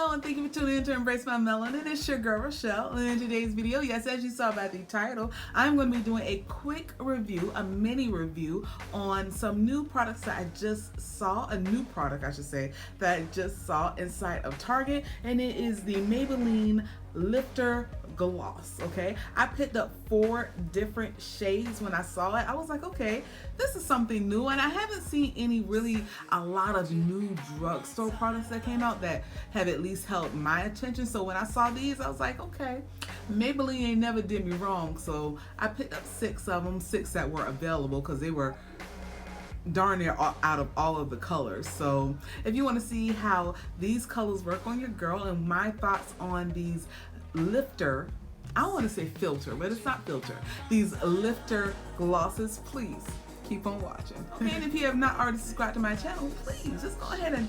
Hello and thank you for tuning in to Embrace My Melanin. It's your girl Rochelle, and in today's video, yes, as you saw by the title, I'm going to be doing a quick review, a mini review on some new products that I just saw, a new product I should say, that I just saw inside of Target, and it is the Maybelline Lifter Gloss. Okay, I picked up 4 different shades when I saw it. I was like, okay, this is something new, and I haven't seen a lot of new drugstore products that came out that have at least held my attention. So when I saw these, I was like, okay, Maybelline ain't never did me wrong. So I picked up 6 of them, 6 that were available because they were darn near out of all of the colors. So if you want to see how these colors work on your girl and my thoughts on these lifter, I want to say filter, but it's not filter, these lifter glosses, please keep on watching. Okay, and if you have not already subscribed to my channel, please just go ahead and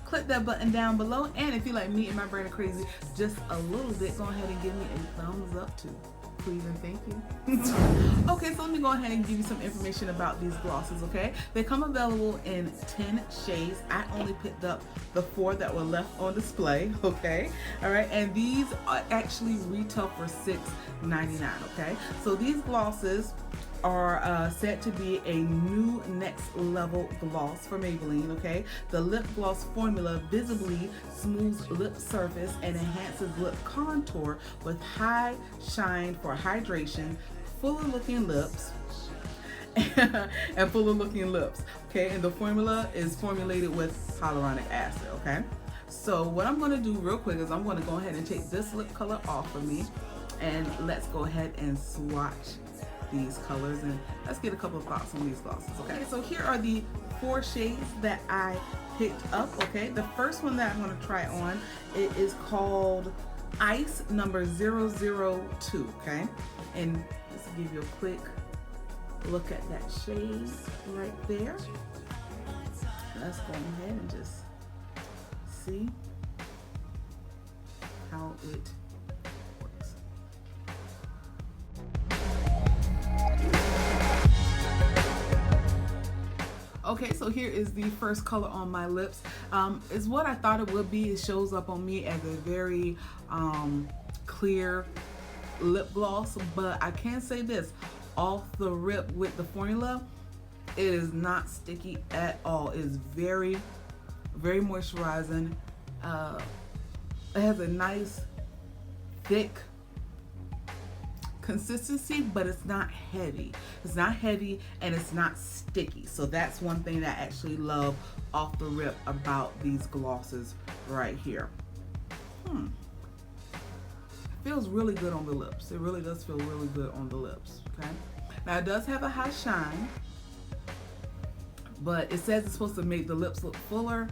click that button down below. And if you like me and my brain are crazy just a little bit, go ahead and give me a thumbs up too. Please and thank you. Okay, so let me go ahead and give you some information about these glosses, okay? They come available in 10 shades. I only picked up the 4 that were left on display, okay? All right, and these actually retail for $6.99, okay? So these glosses are said to be a new next level gloss for Maybelline, okay? The lip gloss formula visibly smooths lip surface and enhances lip contour with high shine for hydration, fuller looking lips, and fuller looking lips, okay? And the formula is formulated with hyaluronic acid, okay? So what I'm gonna do real quick is I'm gonna go ahead and take this lip color off of me, and let's go ahead and swatch these colors and let's get a couple of thoughts on these glosses. Okay, so here are the 4 shades that I picked up. Okay, the first one that I'm going to try on, it is called Ice number 002. Okay, and let's give you a quick look at that shade right there. Let's go ahead and just see how it works. Okay, so here is the first color on my lips. It's what I thought it would be. It shows up on me as a very clear lip gloss, but I can say this, off the rip with the formula, it is not sticky at all. It is very, very moisturizing. It has a nice, thick consistency, but it's not heavy. It's not heavy and it's not sticky. So that's one thing that I actually love off the rip about these glosses right here. It feels really good on the lips. It really does feel really good on the lips, okay? Now it does have a high shine, but it says it's supposed to make the lips look fuller.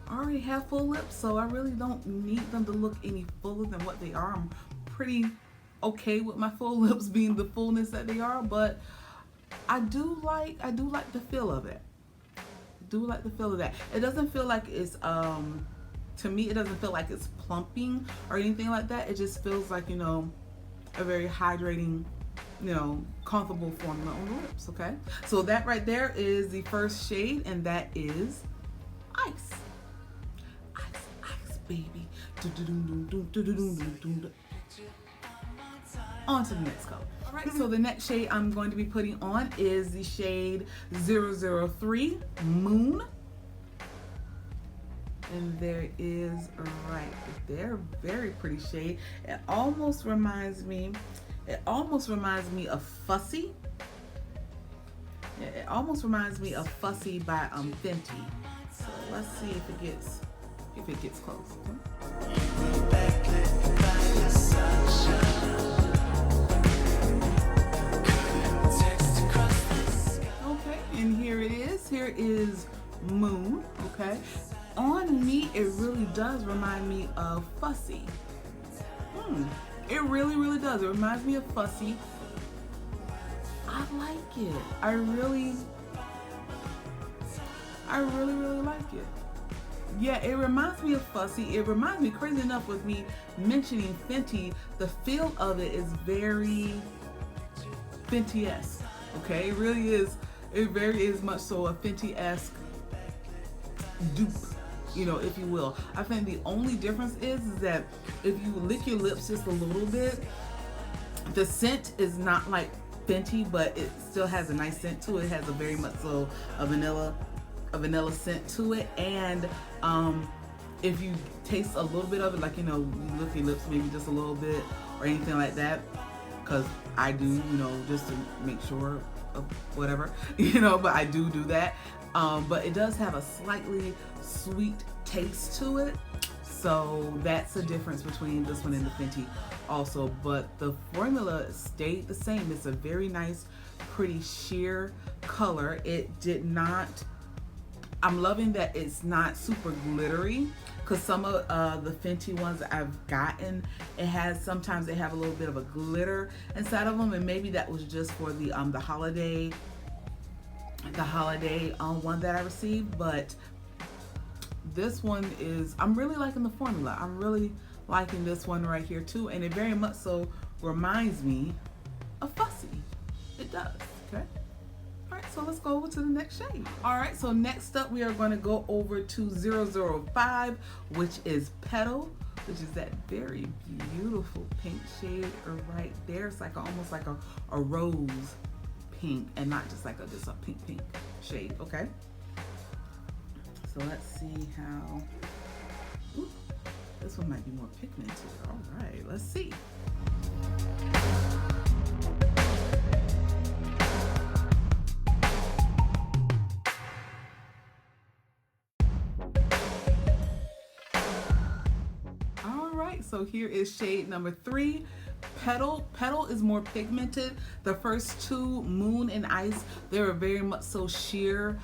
I already have full lips, so I really don't need them to look any fuller than what they are. I'm pretty okay with my full lips being the fullness that they are, but I do like the feel of it. I do like the feel of that. It doesn't feel like it's to me it doesn't feel like it's plumping or anything like that. It just feels like, you know, a very hydrating, you know, comfortable formula on the lips. Okay, so that right there is the first shade, and that is Ice. Ice baby. On to the next color. All right, so the next shade I'm going to be putting on is the shade 003 Moon. And there is right there, very pretty shade. It almost reminds me of Fussy. Yeah, it almost reminds me of Fussy by Fenty. So let's see if it gets close. And here it is. Here is Moon, okay? On me, it really does remind me of Fussy. It really, really does. It reminds me of Fussy. I like it. I really, really like it. Yeah, it reminds me of Fussy. It reminds me, crazy enough, with me mentioning Fenty, the feel of it is very Fenty-esque, okay? It really is. It very is much so a Fenty-esque dupe you know, if you will. I think the only difference is that if you lick your lips just a little bit, the scent is not like Fenty, but it still has a nice scent to it. It has a very much so a vanilla scent to it. And if you taste a little bit of it, like, you know, you lick your lips maybe just a little bit or anything like that, because I do, you know, just to make sure of whatever, you know, but I do that. But it does have a slightly sweet taste to it. So that's the difference between this one and the Fenty also. But the formula stayed the same. It's a very nice, pretty sheer color. It did not, I'm loving that it's not super glittery, because some of the Fenty ones that I've gotten, it has, sometimes they have a little bit of a glitter inside of them, and maybe that was just for the holiday one that I received. But this one is, I'm really liking the formula. I'm really liking this one right here too, and it very much so reminds me of Fussy. It does, okay? All right, so let's go over to the next shade. All right, so next up we are going to go over to 005, which is Petal, which is that very beautiful pink shade right there. It's like almost like a rose pink, and not just like just a pink shade, okay? So let's see how, ooh, this one might be more pigmented. All right, let's see. All right, so here is shade number 3. Petal. Petal is more pigmented. The first two, Moon and Ice, they were very much so sheer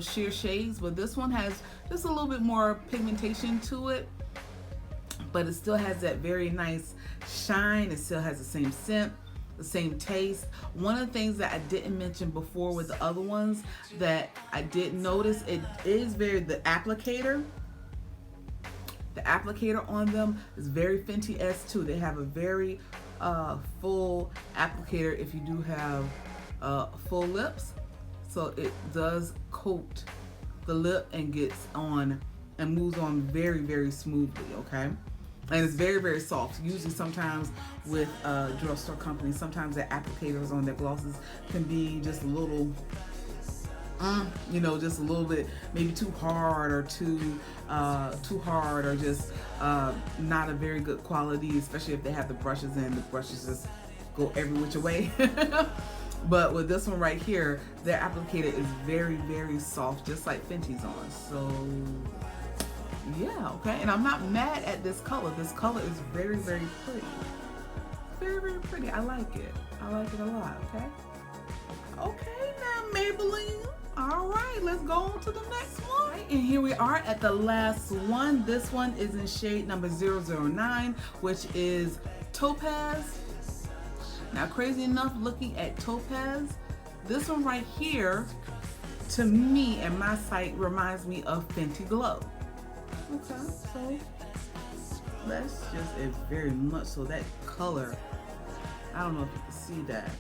shades, but this one has just a little bit more pigmentation to it, but it still has that very nice shine. It still has the same scent, the same taste. One of the things that I didn't mention before with the other ones that I did notice, it is very, the applicator on them is very Fenty-esque too. They have a very full applicator if you do have full lips. So it does coat the lip and gets on and moves on very, very smoothly, okay? And it's very, very soft. Usually sometimes with drugstore companies, sometimes the applicators on their glosses can be just a little, you know, just a little bit maybe too hard or too hard, or just not a very good quality, especially if they have the brushes in. The brushes just go every which way. But with this one right here, their applicator is very, very soft, just like Fenty's on. So yeah, okay. And I'm not mad at this color. This color is very, very pretty. Very, very pretty. I like it. I like it a lot, okay? Okay, now Maybelline. All right, let's go on to the next one. Right, and here we are at the last one. This one is in shade number 009, which is Topaz. Now, crazy enough, looking at Topaz, this one right here, to me and my site, reminds me of Fenty Glow. Okay, so that's just, it's very much so that color. I don't know if you can see that.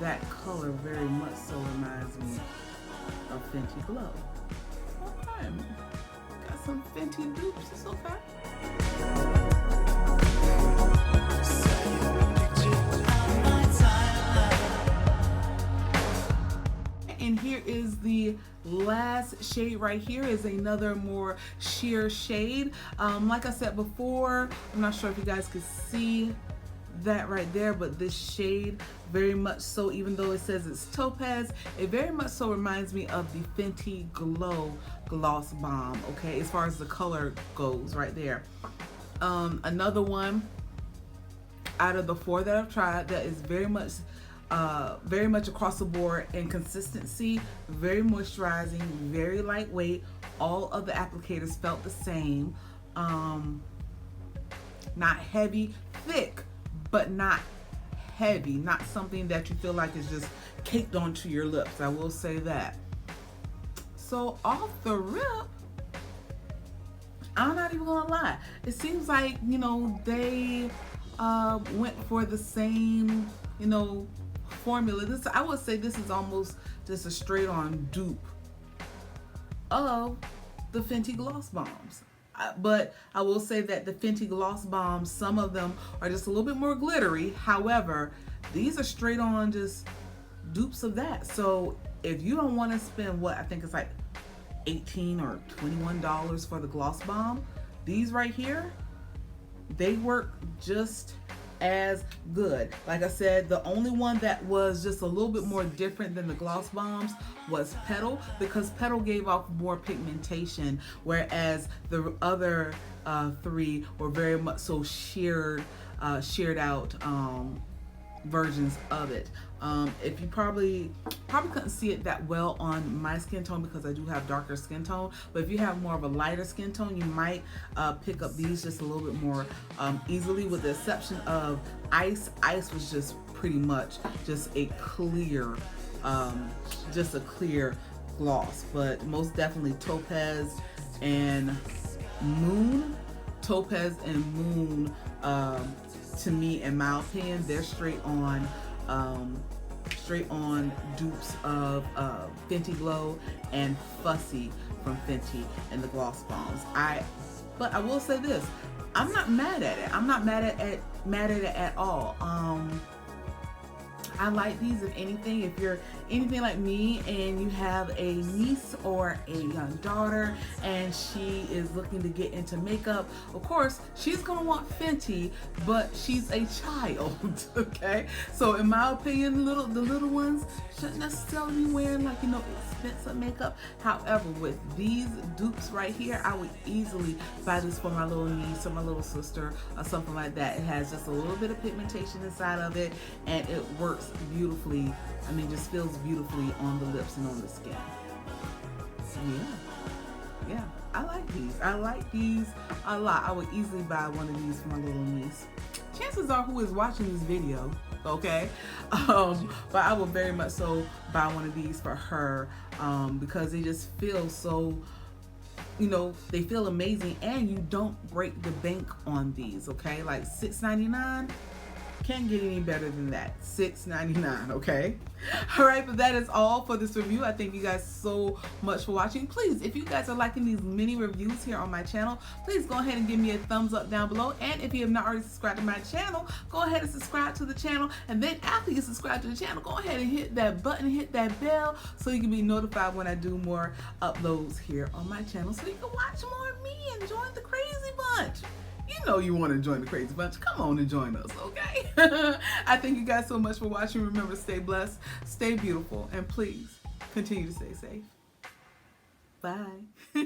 That color very much so reminds me of Fenty Glow. Okay, got some Fenty dupes, it's okay. And here is the last shade right here, is another more sheer shade. Like I said before, I'm not sure if you guys could see that right there, but this shade very much so, even though it says it's Topaz, it very much so reminds me of the Fenty Glow Gloss Bomb, okay, as far as the color goes right there. Another one out of the 4 that I've tried that is very much across the board in consistency, very moisturizing, very lightweight. All of the applicators felt the same. Not heavy, thick, but not heavy, not something that you feel like is just caked onto your lips. I will say that. So off the rip, I'm not even gonna lie, it seems like, you know, they went for the same, you know, formula. This, I would say this is almost just a straight on dupe of the Fenty Gloss Bombs. But I will say that the Fenty Gloss Bombs, some of them are just a little bit more glittery. However, these are straight on just dupes of that. So if you don't want to spend what I think it's like $18 or $21 for the Gloss Bomb, these right here, they work just as good. Like I said, the only one that was just a little bit more different than the Gloss Bombs was Petal, because Petal gave off more pigmentation, whereas the other three were very much so sheared out versions of it. If you probably couldn't see it that well on my skin tone because I do have darker skin tone, but if you have more of a lighter skin tone, you might pick up these just a little bit more easily, with the exception of Ice. Ice was just pretty much just a clear gloss, but most definitely Topaz and Moon. Topaz and Moon, to me, in my opinion, they're straight on dupes of Fenty Glow and Fussy from Fenty and the Gloss Bombs. But I will say this, I'm not mad at it. I'm not mad at it at all. I like these. If anything, if you're anything like me and you have a niece or a young daughter and she is looking to get into makeup, of course she's gonna want Fenty, but she's a child. Okay, so in my opinion, the little ones shouldn't necessarily be wearing, like, you know, expensive makeup. However, with these dupes right here, I would easily buy this for my little niece or my little sister or something like that. It has just a little bit of pigmentation inside of it, and it works beautifully. I mean, just feels beautifully on the lips and on the skin. Yeah, I like these. I like these a lot. I would easily buy one of these for my little niece. Chances are who is watching this video, okay? But I would very much so buy one of these for her, because they just feel so, you know, they feel amazing, and you don't break the bank on these, okay? Like $6.99. Can't get any better than that. $6.99, okay? All right, but that is all for this review. I thank you guys so much for watching. Please, if you guys are liking these mini reviews here on my channel, please go ahead and give me a thumbs up down below. And if you have not already subscribed to my channel, go ahead and subscribe to the channel. And then after you subscribe to the channel, go ahead and hit that button, hit that bell, so you can be notified when I do more uploads here on my channel, so you can watch more of me and join the crazy bunch. You know you want to join the crazy bunch. Come on and join us, okay? I thank you guys so much for watching. Remember, stay blessed, stay beautiful, and please continue to stay safe. Bye.